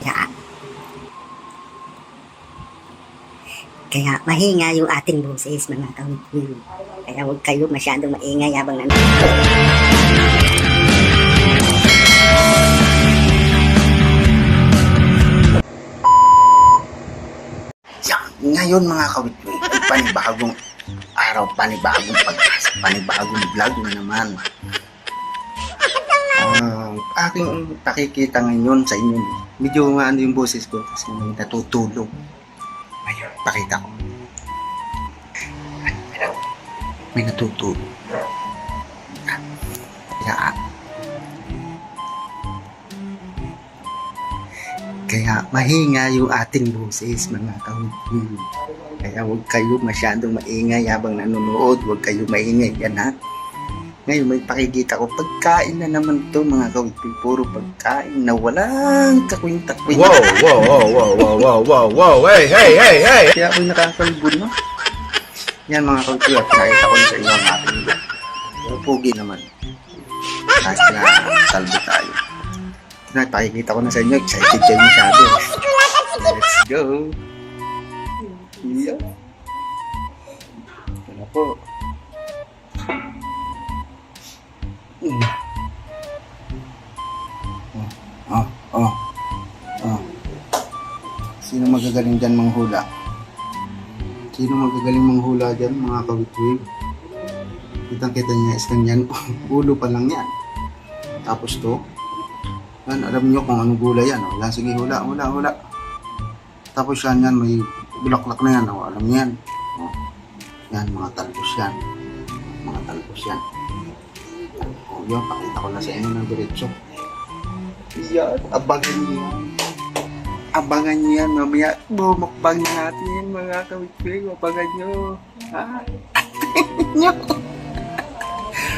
Kaya, kaya mahinga yung ating boses mga kawit. Kaya huwag kayo masyadong maingay habang nanonood. Ngayon mga kawitwi, ay panibagong araw, panibagong pag-asa, panibagong vlog na naman. Aking pakikita ngayon sa inyo, medyo ano yung boses ko kasi may natutulog. Ayun, pakita ko. May natutulog. Kaya mahinga yung ating boses mga kawitwi. Kaya huwag kayo masyadong maingay habang nanonood. Huwag kayo maingay yan ha. Ngayon may pakikita ko. Pagkain na naman to mga kawitwi. Puro pagkain na walang kakwinta-kwinta. Wow. Hey. Kaya ako'y nakakalbun no. Yan mga kawitwi. At nakita ko sa inyo ang ating iba. Pero pugi naman. Kahit na salbo tayo. Pakikita ko na sa inyo. Excited kayo masyado. Let's go. Yeah. Ito na po. Sino magagaling dyan manghula? Sino magagaling manghula dyan mga kawitwig? Kitang-kita niya is kanyan. Ulo pa lang yan. Tapos to. Yan, alam nyo kung anong gulay yan. Oh. Yan, sige, hula. Tapos yan, may bulaklak na yan. Oh. Alam nyo yan. Oh. Yan, mga talbos yan. Oh, yun, pakita ko na sa inyo ng diretso. Yan, abangan nyo yan. Mamaya, bumukbang natin yan, mga kawitwig. Abangan nyo. Ha? Nyo.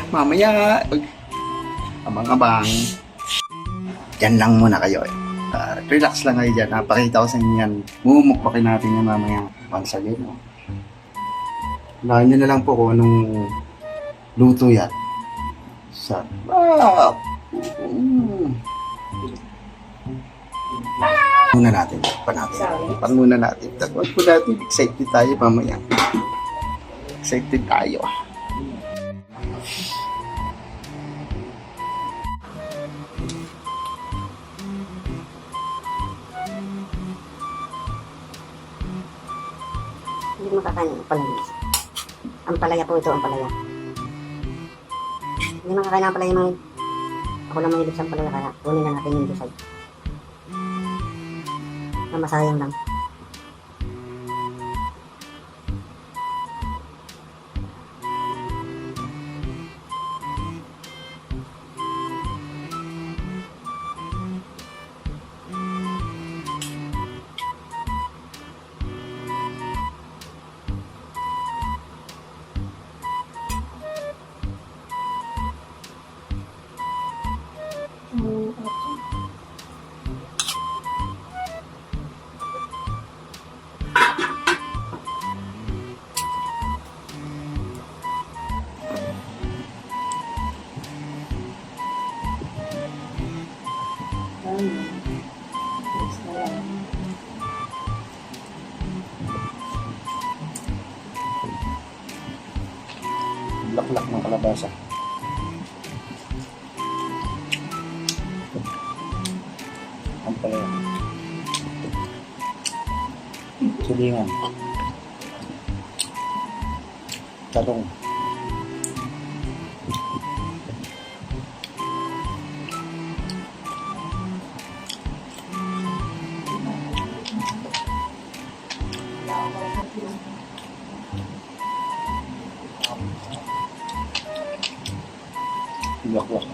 Mamaya, abang-abang. Diyan lang muna kayo. Relax lang kayo dyan. Napakita ko sa inyo yan. Mumukbakin natin yan mamaya. Once again. No? Lahan nyo na lang po kung anong luto yan. Sarap! Muna natin. Pan muna natin. Tagwag po natin. Excited tayo mamaya. Excited tayo. Hindi makakain ng palaya. Ang palaya po ito, ang palaya. Hindi makakain ng palaya mga. Ako lang mahilig sa palaya kaya kunin na natin yung dusay. Na masayang lang. Laklak ng kalabasa. Ang palaya. Silingan. Talong. Laklak.